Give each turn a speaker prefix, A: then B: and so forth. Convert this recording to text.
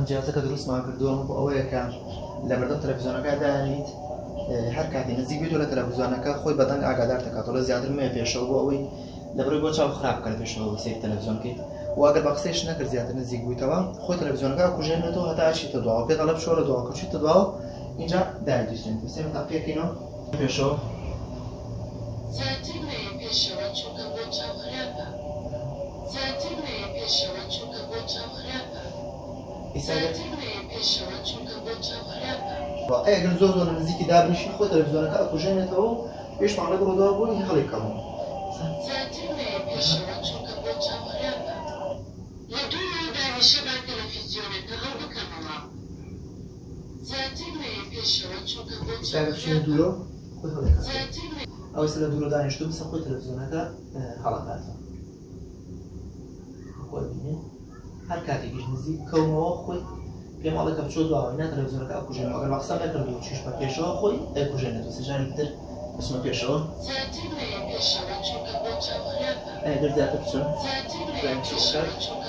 A: ئەم جیازەکە دروستمان کردووە بۆ ئەوەیە کە لە بەردەم تەلەڤیزیۆنەکە دانیت هەر کاتی نزیک بیت لە تەلەڤیزیۆنەکە خۆی بەدەنگ ئاگادار دەکاتەوە زیاتر مێ پێشەوە بۆ ئەوەی لەبەرەوەی بۆ چاو خراپ بکات پێشەوە سەیری تەلەڤیزیۆن بکەیت و ئەگەر بە قسەیش نەکرد زیاتر نزیک بوویتەوە خۆی تەلەڤیزیۆنەکە کوژێنێتەوە هەتا ئەچیتە دواوە پێ غەڵەب شۆرە دواوە چیتە دواوە اینجا دایدوسێنێت سێمە تاقیەکەینەوە پێشەوە
B: زیاتر مێ پێشەوە چونکە بۆ چاو خراپە زیاتر مێ پێشەوە چونکە بۆ چاو خراپە زیاتر مێ پێشەوە چونکە بۆ چاو خراپە
A: ئەگەر زۆر زۆر نزیکی دابنیشی خۆی تەلەڤیزیۆنەکە ئەکوژێنێتەوە و پێشمان لە بڕۆداوە بوونی هەڵێکەوە
B: زیاتر مێ پێشەوە چونکە بۆ چاو خراپە لە دوورە دانیشە با تەلەڤیزیۆنەکە هەڵ بکەمەوە زیاتر مێ پێشەوە چونکە بۆ چاو
A: ئەگەر دوورە خۆی هەڵێکات
B: زیاتر مێ
A: ئەوەی لە دوورە دانیشتوو بسە خۆی تەلەڤیزیۆنەکە هەڵەکاتەوە خۆی بینێت هەر کاتێکیش نزیک کەومەوە خۆی پێماڵێکە بچۆ دواوە نا تەلەڤیزیۆنەکە ئەکوژێنەوە ئەگەر مەقسە نەکردو چیش بە پێشەوە خۆی ئەکوژێنێتەوە سەجاری تر بچمە پێشەوە
B: زیاتر مێ پێشەوە چونکە بۆ چاو خراپە
A: ئەگەر زیاتر بچن
B: زیاتر مێ پێشەوە چونکە